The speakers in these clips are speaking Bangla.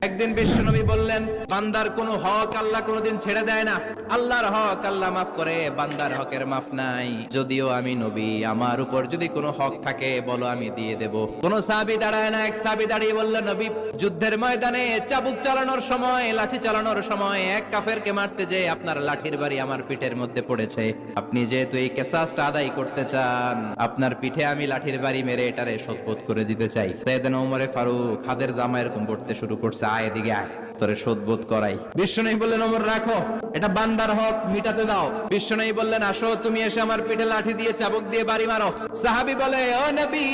একদিন বিশ্বনবী বললেন, বান্দার কোনো হক আল্লাহ কোনোদিন ছেড়ে দেয় না। আল্লাহর হক আল্লাহ মাফ করে, বান্দার হকের মাফ নাই। যদিও আমি নবী, আমার উপর যদি কোনো হক থাকে বলো, আমি দিয়ে দেব। কোন সাহাবী দাঁড়ায় না। এক সাহাবী দাঁড়িয়ে বললেন, নবী, যুদ্ধের ময়দানে চাবুক চালানোর সময়, লাঠি চালানোর সময় এক কাফেরকে মারতে যে আপনার লাঠির বাড়ি আমার পিঠের মধ্যে পড়েছে। আপনি যেহেতু এই কিসাসটা আদায় করতে চান, আপনার পিঠে আমি লাঠির বাড়ি মেরে এটারে শোধবোধ করে দিতে চাই। সাইয়েদনা ওমরে ফারুক হাতের জামা এরকম পড়তে শুরু করছে, আয় এদিকে আয়, তোরে শোধবোধ করাই। বিশ্বনবী বললেন, ওমর রাখো, এটা বান্দার হক, মিটাতে দাও। বিশ্বনবী বললেন, আসো, তুমি এসে আমার পিঠে লাঠি দিয়ে চাবুক দিয়ে বাড়ি মারো। সাহাবী বলে, ও নবী,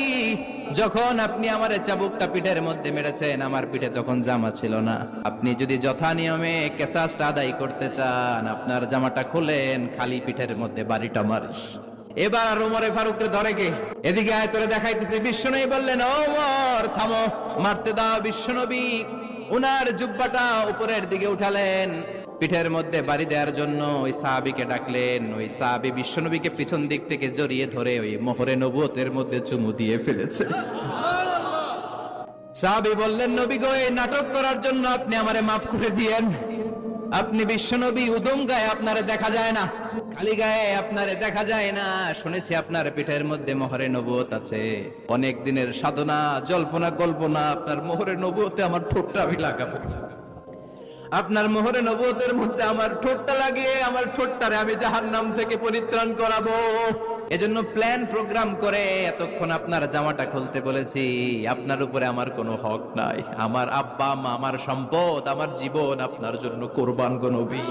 যখন আপনি আমার চাবুকটা পিঠের মধ্যে মেরেছেন, আমার পিঠে তখন জামা ছিল না। আপনি যদি যথা নিয়মে কিসাসটা আদায় করতে চান, আপনার জামাটা খুলেন, খালি পিঠের মধ্যে বাড়িটা মারিস। এবার আর ওমরে ফারুককে ধরে কে? এদিকে আয়, তোরে দেখাইতেছে। বিশ্বনবী বললেন, ওমর থামো, মারতে দাও। বিশ্বনবী উনার জুব্বাটা উপরের দিকে উঠালেন, পিঠের মধ্যে বাড়ি দেওয়ার জন্য ওই সাহাবীকে ডাকলেন। ওই সাহাবী বিশ্বনবীকে পিছন দিক থেকে জড়িয়ে ধরে ওই মোহরে নবুয়তের মধ্যে চুমু দিয়ে ফেলেছে। সাহাবী বললেন, নবী গো, এই নাটক করার জন্য আপনি আমারে মাফ করে দিয়েন। আপনি বিশ্বনবী, উদম গায়ে আপনারে দেখা যায় না, খালি গায়ে আপনারে দেখা যায় না। শুনেছি আপনার পিঠের মধ্যে মোহরে নবুয়ত আছে। অনেক দিনের সাধনা, জল্পনা কল্পনা, আপনার মোহরে নবুয়তে আমার ঠোঁটটা আমি লাগাবো। আপনার মোহরে নবুয়তের মধ্যে আমার ঠোঁটটা লাগিয়ে আমার ঠোঁটটারে আমি জাহান্নাম থেকে পরিত্রাণ করাবো। এজন্য প্ল্যান প্রোগ্রাম করে এতক্ষণ আপনার জামাটা খুলতে বলেছি। আপনার উপরে আমার কোনো হক নাই। আমার আব্বা মা, আমার সম্পদ, আমার জীবন আপনার জন্য কোরবান গো নবী।